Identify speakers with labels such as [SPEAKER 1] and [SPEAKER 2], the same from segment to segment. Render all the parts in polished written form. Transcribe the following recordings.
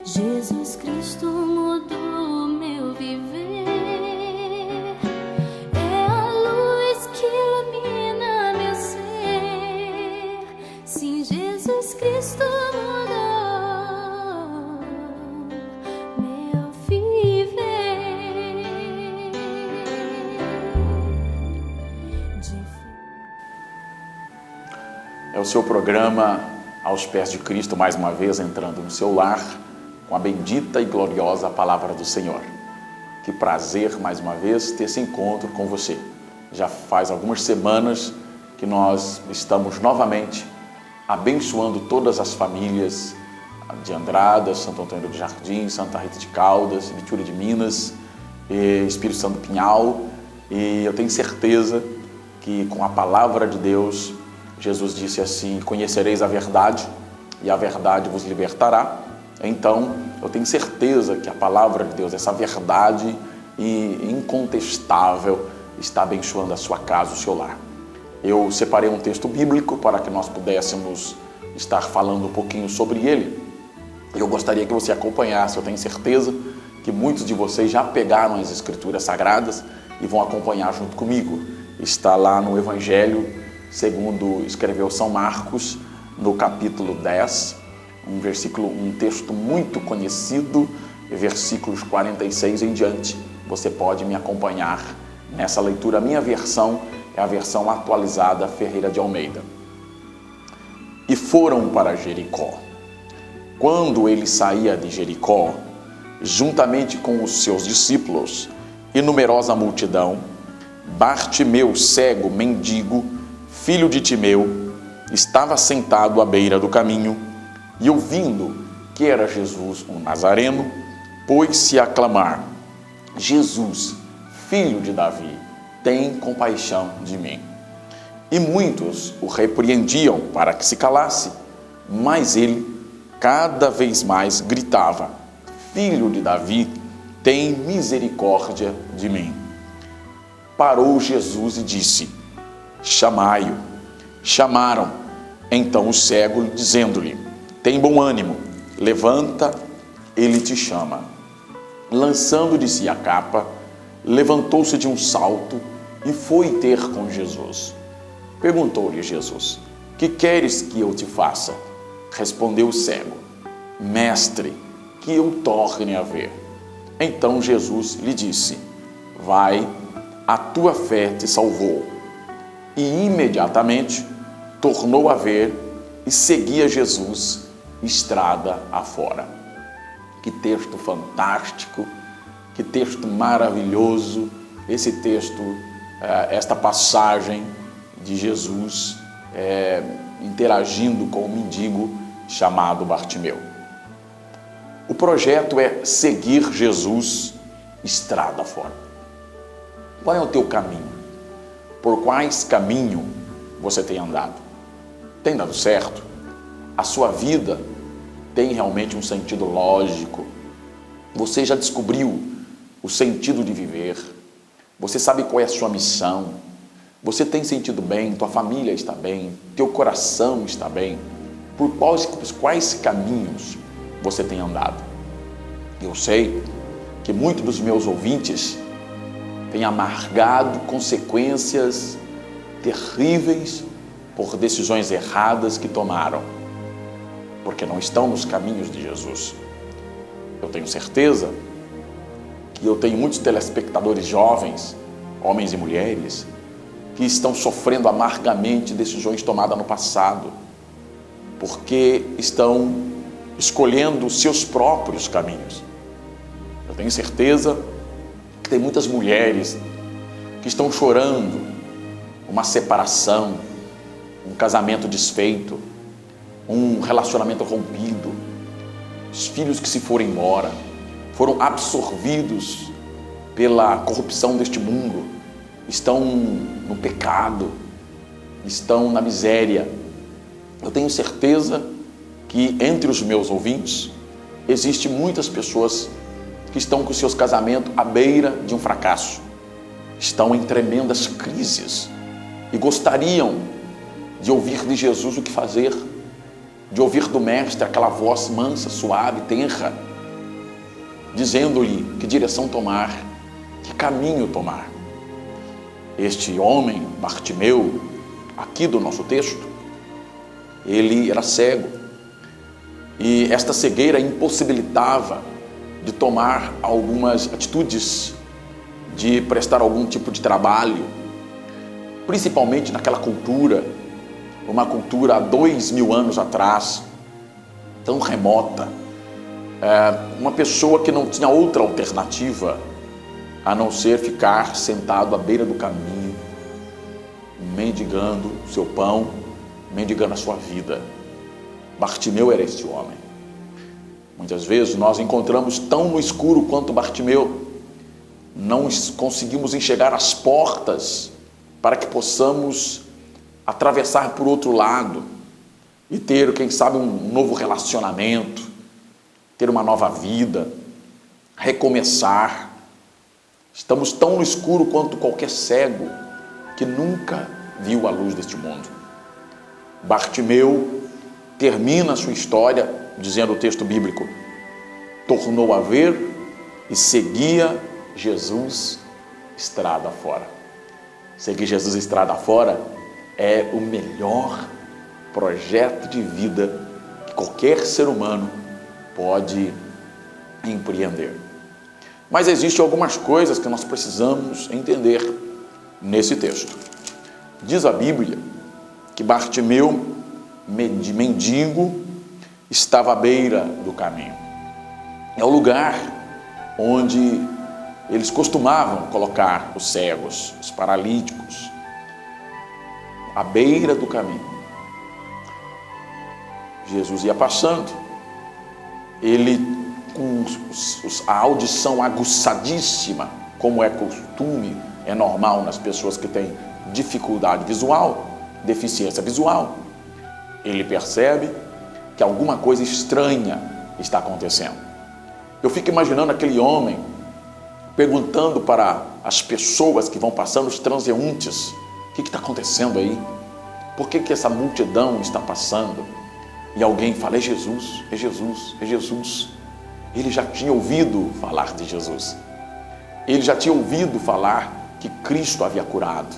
[SPEAKER 1] Jesus Cristo mudou meu viver, é a luz que ilumina meu ser. Sim, Jesus Cristo mudou meu viver.
[SPEAKER 2] É o seu programa Aos Pés de Cristo, mais uma vez entrando no seu lar, com a bendita e gloriosa palavra do Senhor. Que prazer, mais uma vez, ter esse encontro com você. Já faz algumas semanas que nós estamos novamente abençoando todas as famílias de Andradas, Santo Antônio do Jardim, Santa Rita de Caldas, Bitura de Minas, Espírito Santo do Pinhal. E eu tenho certeza que com a palavra de Deus, Jesus disse assim: conhecereis a verdade e a verdade vos libertará. Então, eu tenho certeza que a palavra de Deus, essa verdade incontestável, está abençoando a sua casa, o seu lar. Eu separei um texto bíblico para que nós pudéssemos estar falando um pouquinho sobre ele. Eu gostaria que você acompanhasse. Eu tenho certeza que muitos de vocês já pegaram as Escrituras Sagradas e vão acompanhar junto comigo. Está lá no Evangelho segundo escreveu São Marcos, no capítulo 10, um texto muito conhecido, versículos 46 em diante. Você pode me acompanhar nessa leitura. A minha versão é a versão atualizada Ferreira de Almeida. E foram para Jericó. Quando ele saía de Jericó, juntamente com os seus discípulos e numerosa multidão, Bartimeu, cego, mendigo, filho de Timeu, estava sentado à beira do caminho e, ouvindo que era Jesus um Nazareno, pôs-se a clamar: Jesus, filho de Davi, tem compaixão de mim. E muitos o repreendiam para que se calasse, mas ele cada vez mais gritava: Filho de Davi, tem misericórdia de mim. Parou Jesus e disse: chamai-o. Chamaram então o cego, dizendo-lhe: tem bom ânimo, levanta, ele te chama. Lançando de si a capa, levantou-se de um salto e foi ter com Jesus. Perguntou-lhe Jesus: que queres que eu te faça? Respondeu o cego: mestre, que eu torne a ver. Então Jesus lhe disse: vai, a tua fé te salvou. E imediatamente tornou a ver e seguia Jesus estrada afora. Que texto fantástico, que texto maravilhoso, esse texto, esta passagem de Jesus interagindo com um mendigo chamado Bartimeu. O projeto é seguir Jesus estrada afora. Qual é o teu caminho? Por quais caminhos você tem andado? Tem dado certo? A sua vida tem realmente um sentido lógico? Você já descobriu o sentido de viver? Você sabe qual é a sua missão? Você tem sentido bem? Tua família está bem? Teu coração está bem? Por quais caminhos você tem andado? Eu sei que muitos dos meus ouvintes têm amargado consequências terríveis por decisões erradas que tomaram, porque não estão nos caminhos de Jesus. Eu tenho certeza que eu tenho muitos telespectadores jovens, homens e mulheres, que estão sofrendo amargamente decisões tomadas no passado, porque estão escolhendo os seus próprios caminhos. Eu tenho certeza que tem muitas mulheres que estão chorando uma separação, um casamento desfeito, um relacionamento rompido, os filhos que se foram embora, foram absorvidos pela corrupção deste mundo, estão no pecado, estão na miséria. Eu tenho certeza que entre os meus ouvintes existem muitas pessoas que estão com seus casamentos à beira de um fracasso, estão em tremendas crises e gostariam de ouvir de Jesus o que fazer, de ouvir do Mestre aquela voz mansa, suave, tenra, dizendo-lhe que direção tomar, que caminho tomar. Este homem, Bartimeu, aqui do nosso texto, ele era cego, e esta cegueira impossibilitava de tomar algumas atitudes, de prestar algum tipo de trabalho, principalmente naquela cultura, uma cultura há 2000 anos atrás, tão remota, uma pessoa que não tinha outra alternativa a não ser ficar sentado à beira do caminho, mendigando o seu pão, mendigando a sua vida. Bartimeu era este homem. Muitas vezes nós encontramos tão no escuro quanto Bartimeu, não conseguimos enxergar as portas para que possamos atravessar por outro lado e ter, quem sabe, um novo relacionamento, ter uma nova vida, recomeçar. Estamos tão no escuro quanto qualquer cego que nunca viu a luz deste mundo. Bartimeu termina a sua história dizendo o texto bíblico: tornou a ver e seguia Jesus estrada fora. Seguir Jesus estrada fora é o melhor projeto de vida que qualquer ser humano pode empreender. Mas existem algumas coisas que nós precisamos entender nesse texto. Diz a Bíblia que Bartimeu, mendigo, estava à beira do caminho. É o lugar onde eles costumavam colocar os cegos, os paralíticos, à beira do caminho. Jesus ia passando, ele com a audição aguçadíssima, como é costume, é normal nas pessoas que têm dificuldade visual, deficiência visual, ele percebe que alguma coisa estranha está acontecendo. Eu fico imaginando aquele homem perguntando para as pessoas que vão passando, os transeuntes: o que está acontecendo aí? Por que essa multidão está passando? E alguém fala: é Jesus, é Jesus, é Jesus. Ele já tinha ouvido falar de Jesus. Ele já tinha ouvido falar que Cristo havia curado,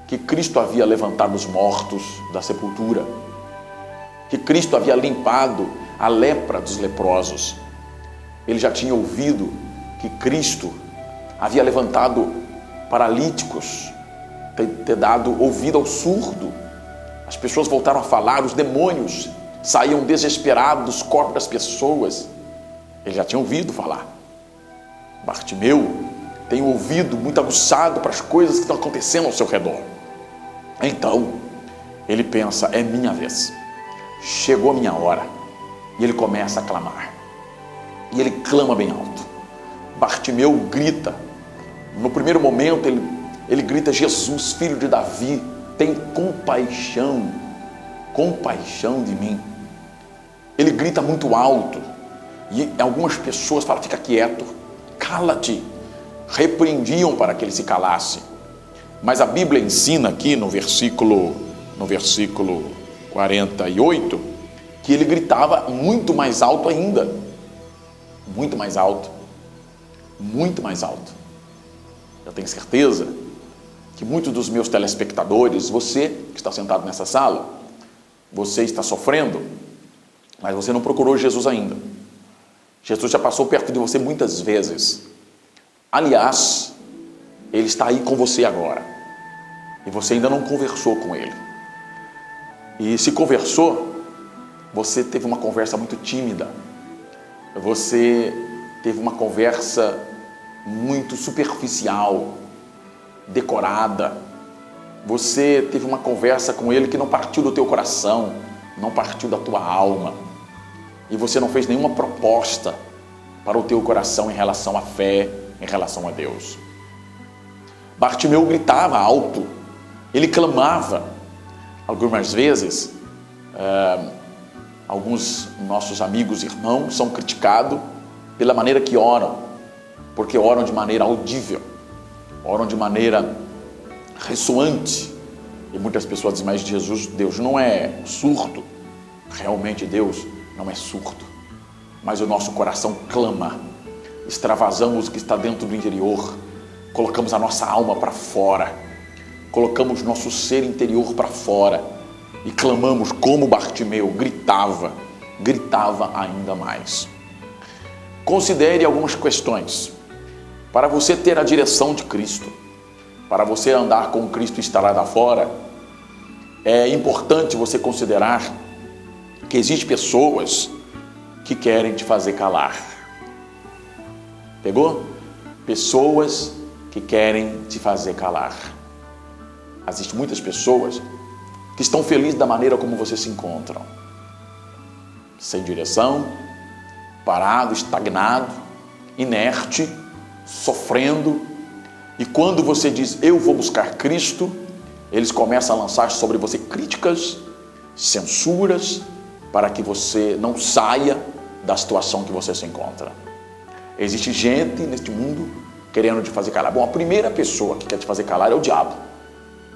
[SPEAKER 2] que Cristo havia levantado os mortos da sepultura, que Cristo havia limpado a lepra dos leprosos. Ele já tinha ouvido que Cristo havia levantado paralíticos, ter dado ouvido ao surdo. As pessoas voltaram a falar, os demônios saíam desesperados dos corpos das pessoas. Ele já tinha ouvido falar. Bartimeu tem o ouvido muito aguçado para as coisas que estão acontecendo ao seu redor. Então, ele pensa: é minha vez, chegou a minha hora. E ele começa a clamar. E ele clama bem alto. Bartimeu grita. No primeiro momento, ele grita: Jesus, filho de Davi, tem compaixão de mim. Ele grita muito alto. E algumas pessoas falam: fica quieto, cala-te. Repreendiam para que ele se calasse. Mas a Bíblia ensina aqui no versículo 48, que ele gritava muito mais alto ainda. Muito mais alto. Muito mais alto. Eu tenho certeza que muitos dos meus telespectadores, você que está sentado nessa sala, você está sofrendo, mas você não procurou Jesus ainda. Jesus já passou perto de você muitas vezes. Aliás, Ele está aí com você agora. E você ainda não conversou com Ele. E se conversou, você teve uma conversa muito tímida. Você teve uma conversa muito superficial, decorada. Você teve uma conversa com Ele que não partiu do teu coração, não partiu da tua alma. E você não fez nenhuma proposta para o teu coração em relação à fé, em relação a Deus. Bartimeu gritava alto, ele clamava. Algumas vezes, alguns nossos amigos e irmãos são criticados pela maneira que oram, porque oram de maneira audível, oram de maneira ressoante. E muitas pessoas dizem: mas Jesus, Deus não é surdo. Realmente Deus não é surdo, mas o nosso coração clama. extravasamos o que está dentro do interior, colocamos a nossa alma para fora, colocamos nosso ser interior para fora e clamamos como Bartimeu, gritava ainda mais. Considere algumas questões para você ter a direção de Cristo, para você andar com Cristo estrada fora. É importante você considerar que existem pessoas que querem te fazer calar. Pegou? Pessoas que querem te fazer calar. Existem muitas pessoas que estão felizes da maneira como você se encontra. Sem direção, parado, estagnado, inerte, sofrendo. E quando você diz, eu vou buscar Cristo, eles começam a lançar sobre você críticas, censuras, para que você não saia da situação que você se encontra. Existe gente neste mundo querendo te fazer calar. Bom, a primeira pessoa que quer te fazer calar é o diabo.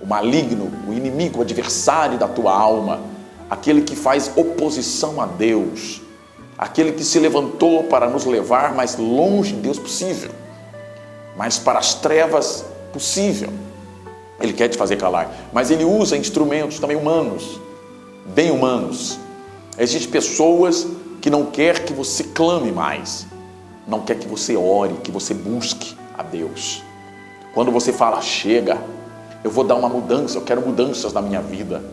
[SPEAKER 2] O maligno, o inimigo, o adversário da tua alma, aquele que faz oposição a Deus, aquele que se levantou para nos levar mais longe de Deus possível, mais para as trevas possível. Ele quer te fazer calar, mas ele usa instrumentos também humanos, bem humanos. Existem pessoas que não querem que você clame mais, não quer que você ore, que você busque a Deus. Quando você fala, chega, eu vou dar uma mudança, eu quero mudanças na minha vida,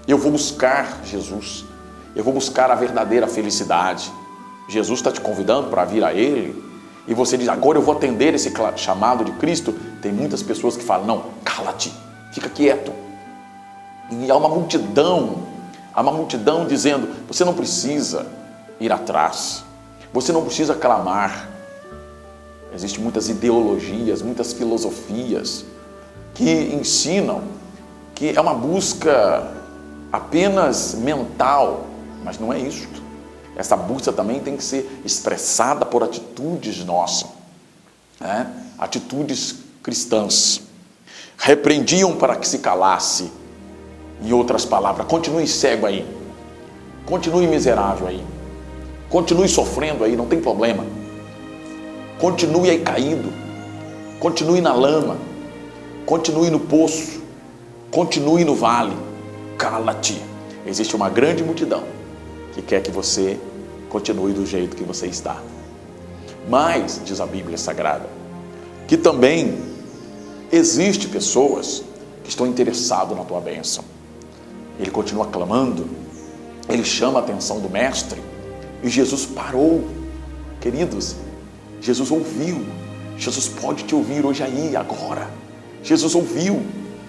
[SPEAKER 2] eu vou buscar Jesus, eu vou buscar a verdadeira felicidade. Jesus está te convidando para vir a Ele, e você diz, agora eu vou atender esse chamado de Cristo. Tem muitas pessoas que falam, não, cala-te, fica quieto. E há uma multidão dizendo, você não precisa ir atrás, você não precisa clamar. Existem muitas ideologias, muitas filosofias que ensinam que é uma busca apenas mental, mas não é isso. Essa busca também tem que ser expressada por atitudes nossas, né? Atitudes cristãs. Repreendiam para que se calasse. Em outras palavras, continue cego aí, continue miserável aí, continue sofrendo aí, não tem problema. Continue aí caído, continue na lama, continue no poço, continue no vale, cala-te. Existe uma grande multidão que quer que você continue do jeito que você está. Mas, diz a Bíblia Sagrada, que também existe pessoas que estão interessadas na tua bênção. Ele continua clamando, ele chama a atenção do mestre, e Jesus parou. Queridos, Jesus ouviu. Jesus pode te ouvir hoje aí, agora. Jesus ouviu,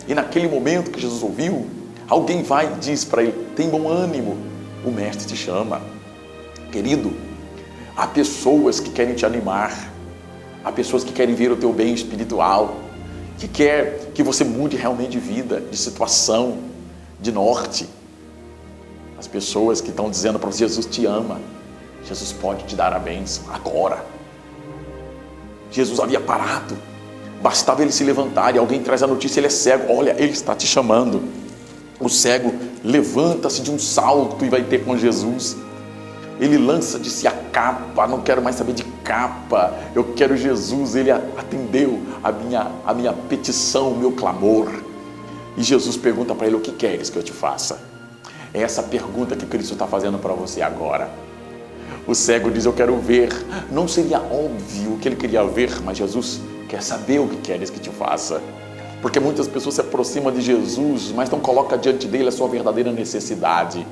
[SPEAKER 2] e naquele momento que Jesus ouviu, alguém vai e diz para ele, tem bom ânimo, o mestre te chama. Querido, há pessoas que querem te animar, há pessoas que querem ver o teu bem espiritual, que quer que você mude realmente de vida, de situação, de norte. As pessoas que estão dizendo para você, Jesus te ama, Jesus pode te dar a bênção agora. Jesus havia parado, bastava ele se levantar e alguém traz a notícia, ele é cego, olha, ele está te chamando. O cego levanta-se de um salto e vai ter com Jesus. Ele lança de si a capa, não quero mais saber de capa, eu quero Jesus. Ele atendeu a minha petição, o meu clamor. E Jesus pergunta para ele, o que queres que eu te faça? É essa pergunta que Cristo está fazendo para você agora. O cego diz, eu quero ver. Não seria óbvio que ele queria ver, mas Jesus quer saber o que queres que te faça. Porque muitas pessoas se aproximam de Jesus, mas não colocam diante dele a sua verdadeira necessidade.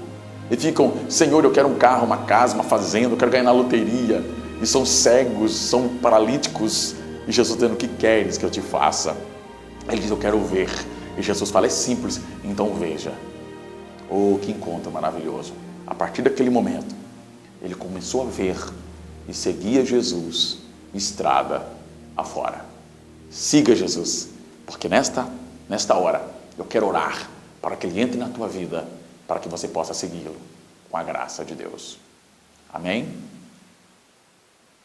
[SPEAKER 2] E ficam, Senhor, eu quero um carro, uma casa, uma fazenda, eu quero ganhar na loteria. E são cegos, são paralíticos. E Jesus dizendo, o que queres que eu te faça? Ele diz, eu quero ver. E Jesus fala, é simples, então veja. Oh, que encontro maravilhoso. A partir daquele momento, ele começou a ver e seguia Jesus estrada afora. Siga Jesus, porque nesta hora eu quero orar para que ele entre na tua vida, para que você possa segui-lo com a graça de Deus. Amém?